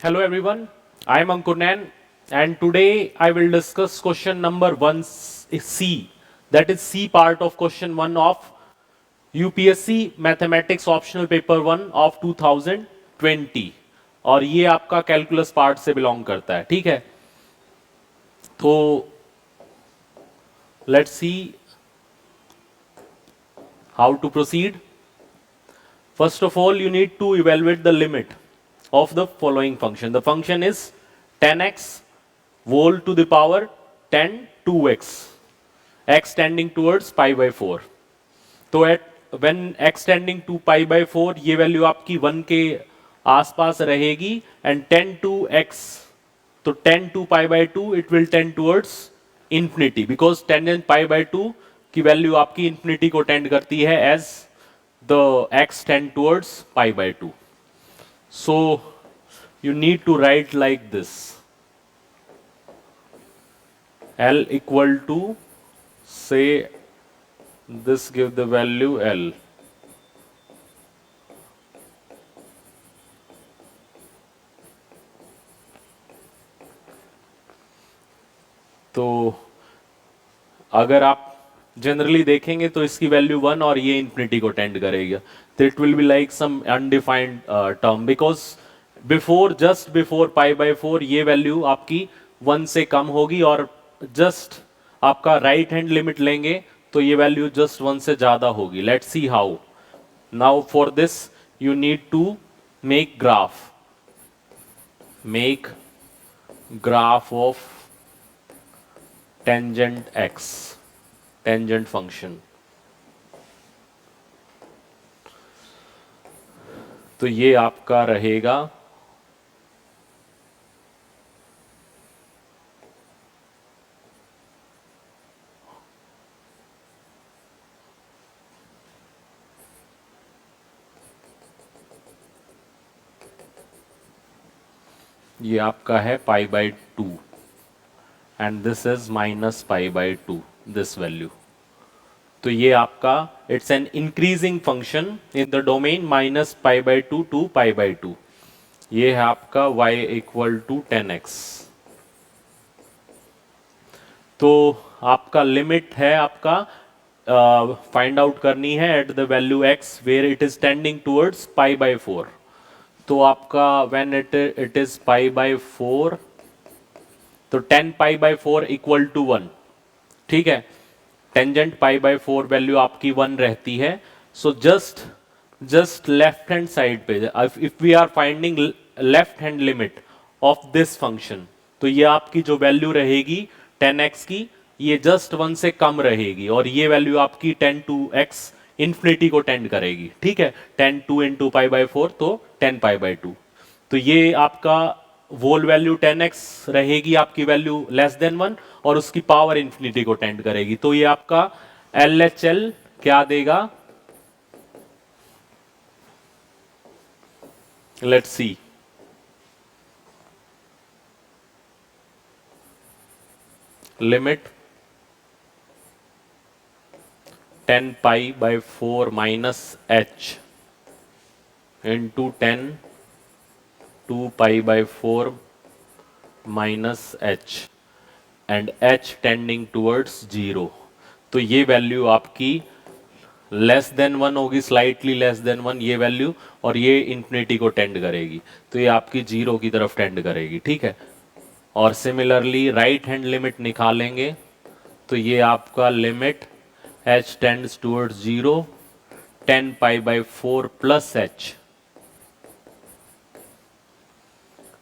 Hello everyone, I am Ankur Nain and today I will discuss question number 1C, that is C part of question 1 of UPSC Mathematics Optional Paper 1 of 2020 और ये आपका calculus part से belong करता है। ठीक है, तो let's see how to proceed. First of all, you need to evaluate the limit of the following function. The function is 10x whole to the power 10 2x, x tending towards pi by 4. तो at when x tending to pi by 4 ये value आपकी 1 के आसपास रहेगी and 10 to x, तो 10 to pi by 2 it will tend towards infinity because tangent pi by 2 की value आपकी infinity को टेंड करती है as the x tend towards pi by 2. So you need to write like this: L equal to, say this give the value L. तो अगर आप generally देखेंगे तो इसकी वैल्यू 1 और ये इंफिनिटी को टेंड करेगा, तो it will be like some undefined term because before just before pi by 4 ये वैल्यू आपकी 1 से कम होगी और जस्ट आपका राइट हैंड लिमिट लेंगे तो ये वैल्यू जस्ट 1 से ज्यादा होगी। Let's see how. Now for this you need to make graph of tangent x, tangent function. तो ये आपका रहेगा ये आपका है pi by 2 and this is minus pi by 2, this value. तो ये आपका it's an increasing function in the domain minus pi by 2 to pi by 2। ये है आपका y इक्वल टू 10x। तो आपका लिमिट है आपका फाइंड आउट करनी है at the value x where it is tending towards pi by 4। तो आपका when it is pi by 4 तो 10 पाई बाई 4 इक्वल टू 1। ठीक है, टेंजेंट पाई बाई 4 वैल्यू आपकी 1 रहती है। So just left hand side पे if we are finding left hand limit of this function, तो ये आपकी जो वैल्यू रहेगी 10x की ये जस्ट 1 से कम रहेगी और ये वैल्यू आपकी 10 टू x इंफिनिटी को टेंड करेगी। ठीक है, 10 2 इंटू पाई बाई 4 तो 10 पाई बाई 2। तो ये आपका वोल वैल्यू 10x रहेगी आपकी वैल्यू लेस देन 1 और उसकी पावर इंफिनिटी को टेंड करेगी। तो ये आपका LHL क्या देगा, let's see. Limit 10 pi by 4 minus h into 10 2 pi by 4 minus h and h tending towards 0। तो ये वैल्यू आपकी लेस देन 1 होगी, स्लाइटली लेस देन 1 ये वैल्यू, और ये इंफिनिटी को टेंड करेगी तो ये आपकी 0 की तरफ टेंड करेगी। ठीक है, और सिमिलरली राइट हैंड लिमिट निकालेंगे तो ये आपका limit h tends towards 0 10 pi by 4 plus h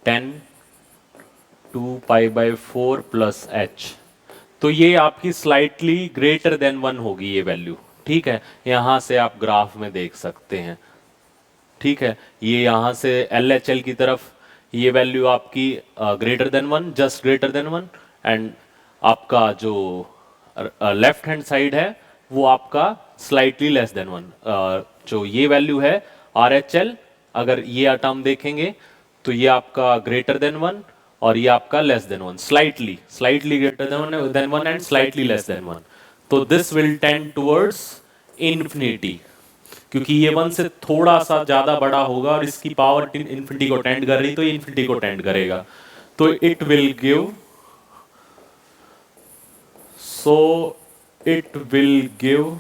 10 2 pi by 4 plus h। तो ये आपकी स्लाइटली ग्रेटर देन 1 होगी ये वैल्यू। ठीक है, यहां से आप ग्राफ में देख सकते हैं। ठीक है, ये यहां से LHL की तरफ ये वैल्यू आपकी greater than 1, just greater than 1, and आपका जो लेफ्ट हैंड साइड है वो आपका स्लाइटली लेस देन 1। जो ये वैल्यू है RHL, अगर ये टर्म देखेंगे तो ये आपका ग्रेटर देन 1 और ये आपका less than 1, slightly greater than 1 and slightly less than 1। तो this will tend towards infinity. क्योंकि ये 1 से थोड़ा सा ज़्यादा बड़ा होगा और इसकी पावर इन्फिनिटी को टेंड कर रही, तो ये इन्फिनिटी को टेंड करेगा, तो it will give, so it will give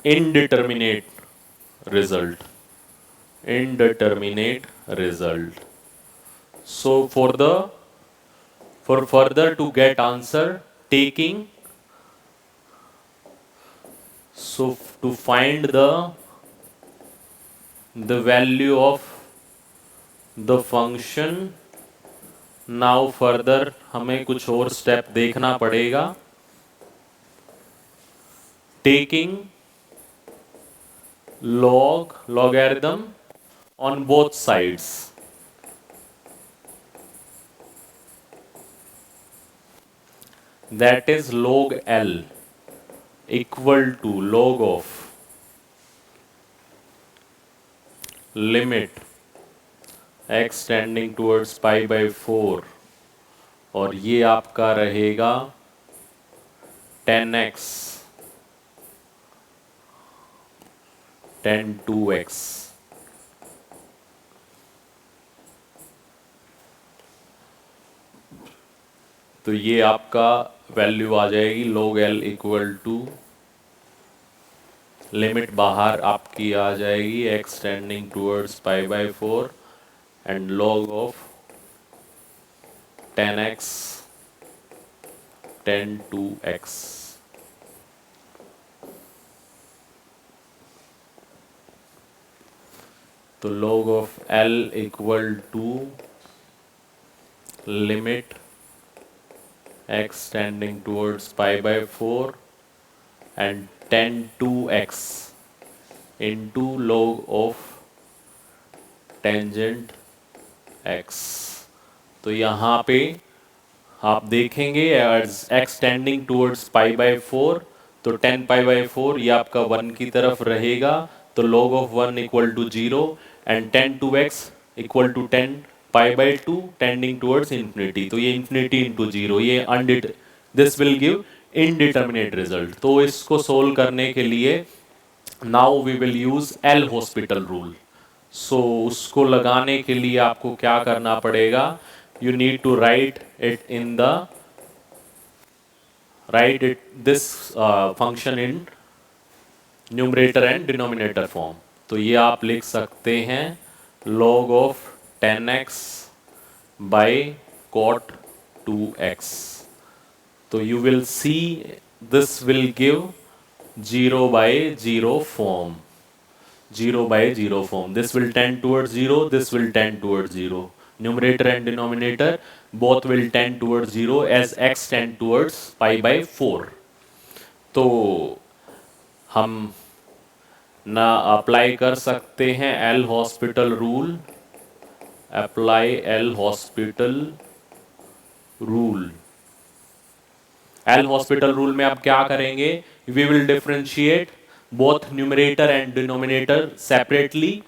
indeterminate result, indeterminate result. So for further to get answer, taking, so to find the value of the function, now further हमें कुछ और स्टेप देखना पड़ेगा. Taking logarithm on both sides, that is log L equal to log of limit x tending towards pi by 4, और ये आपका रहेगा 10x tan 2x. तो ये आपका वैल्यू आ जाएगी log L equal to, limit बाहर आपकी आ जाएगी x tending towards pi by 4 and log of 10x tan 2x. तो log of L equal to limit x tending towards pi by 4 and tan 2x into log of tangent x. तो यहाँ पे आप देखेंगे x tending towards pi by 4, तो 10 pi by 4 ये आपका 1 की तरफ रहेगा, तो log of 1 equal to 0 and tan 2x equal to 10 pi by 2 tending towards infinity, तो ये इन्फिनिटी इंटू 0, ये this will give indeterminate result. तो इसको सोल्व करने के लिए now we will use L hospital rule. So उसको लगाने के लिए आपको क्या करना पड़ेगा, you need to write this function in numerator and denominator form. तो ये आप लिख सकते हैं log of 10x by cot 2x. तो you will see this will give 0 by 0 form, 0 by 0 form. This will tend towards 0, this will tend towards 0. Numerator and denominator both will tend towards 0 as x tend towards pi by 4. तो हम ना apply कर सकते हैं L hospital rule, apply L hospital rule. L hospital rule में आप क्या करेंगे, we will differentiate both numerator and denominator separately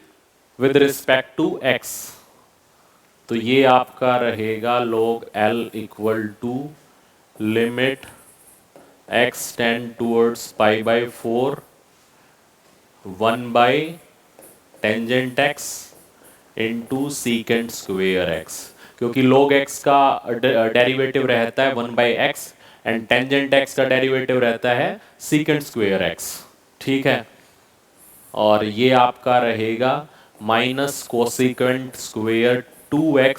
with respect to x. तो ये आपका रहेगा log L equal to limit x tend towards pi by 4 1 by tangent x into secant square x. क्योंकि log x का derivative रहता है 1 by x and tangent x का derivative रहता है सीकेंट स्क्वेयर x. ठीक है, और ये आपका रहेगा minus cosecant square 2x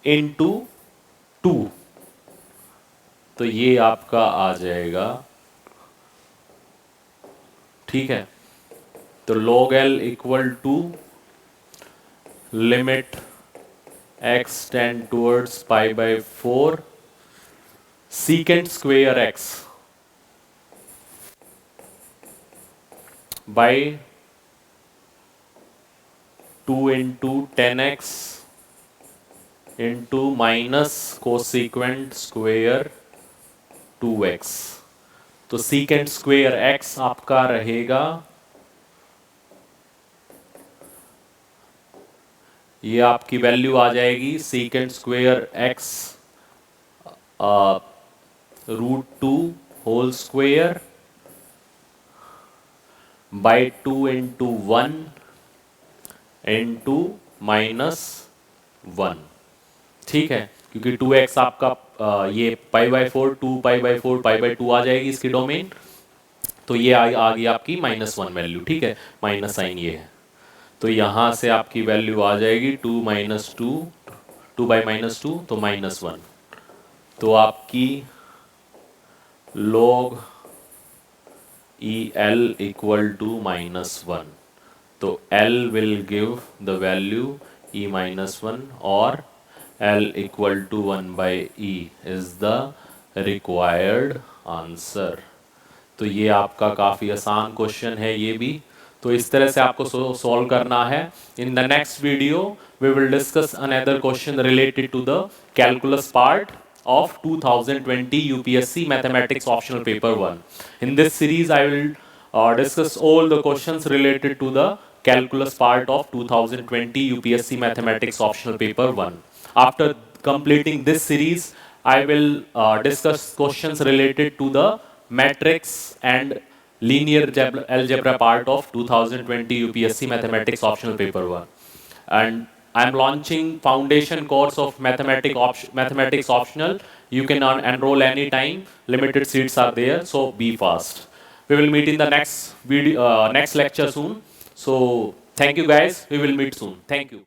into 2. तो ये आपका आ जाएगा. ठीक है, तो log L equal to limit x tend towards pi by 4 secant square x by 2 into 10x into minus cosecant square 2x. तो सीकेंट स्क्वेयर x आपका रहेगा, ये आपकी वैल्यू आ जाएगी secant square x √2 whole square by 2 into 1 into -1, ठीक है, क्योंकि 2x आपका ये pi by 4, 2 pi by 4 pi by 2 आ जाएगी इसकी डोमेन, तो ये आ गई आपकी -1 वैल्यू, ठीक है, माइनस साइन ये है, तो यहाँ से आपकी वैल्यू आ जाएगी 2 - 2, 2 बाई -2 तो -1, तो आपकी log EL इक्वल टू -1, तो L will give the value E -1 और L equal to 1 by E is the required answer। तो ये आपका काफ़ी आसान क्वेश्चन है ये भी, तो इस तरह से आपको सॉल्व करना है। In the next video we will discuss another question related to the calculus part of 2020 UPSC Mathematics Optional Paper 1. In this series, I will discuss all the questions related to the calculus part of 2020 UPSC Mathematics Optional Paper 1. After completing this series, I will discuss questions related to the matrix and linear algebra part of 2020 UPSC Mathematics Optional Paper 1. And I am launching foundation course of mathematics optional. You can enroll anytime. Limited seats are there, so be fast. We will meet in the next video, next lecture soon. So thank you guys. We will meet soon. Thank you.